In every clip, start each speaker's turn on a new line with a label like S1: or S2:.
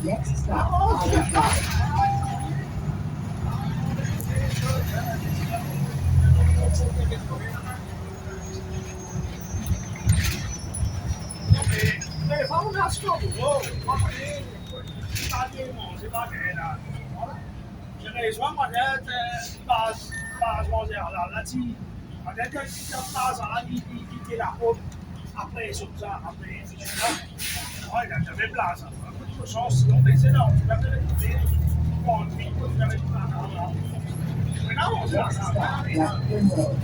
S1: Next stop, Urban Commute.
S2: Nee, vamos naar school. Wow, wat een staat hier man, c'est pas grave là. Voilà. Je reçois ma tête, base manger là, là-dessus. Ma tête, il y a place à il est là haut. Après, sur ça, après, c'est ça. Ouais, il a jamais place. De chance, on fait c'est là, on va faire les bon, on fait jamais place. Maintenant, on se
S1: Next
S2: passe
S1: stop,
S2: à
S1: Blackburn Road.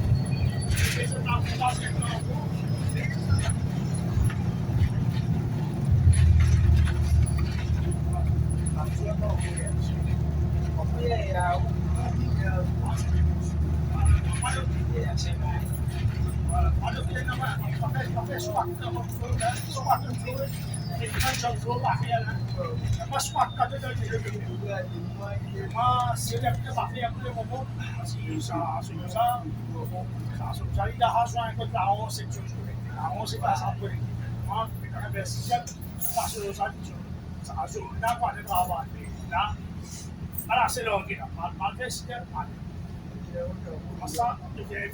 S1: Allora, se lo chiedo, ma veste, ma sa, che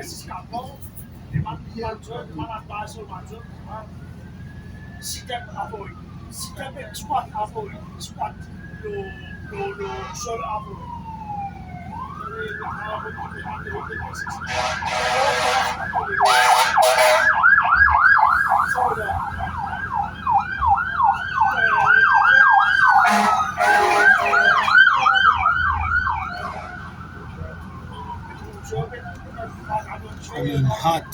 S1: si scappano, e ma base, ma si chiama a voi, si chiama squat a voi, squat lo solo a voi.
S3: I mean, hot.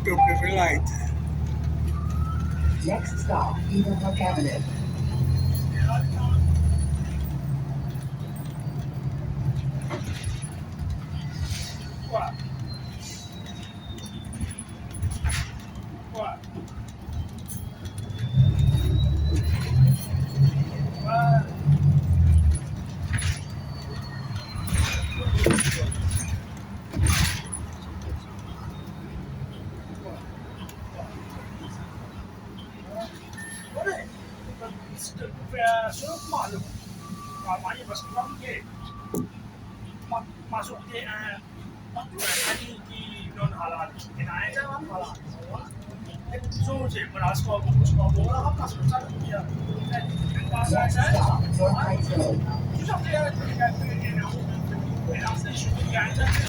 S3: Don't light.
S1: Next stop, Urban Avenue.
S2: Qua, qua, qua. Solo quadro, ma io posso fare che ma so che di non halal, che non è già halal. So c'è una scuola, ora fa sono stato via.
S1: Next stop, North Heights Road.
S2: Tu sai che era la stessa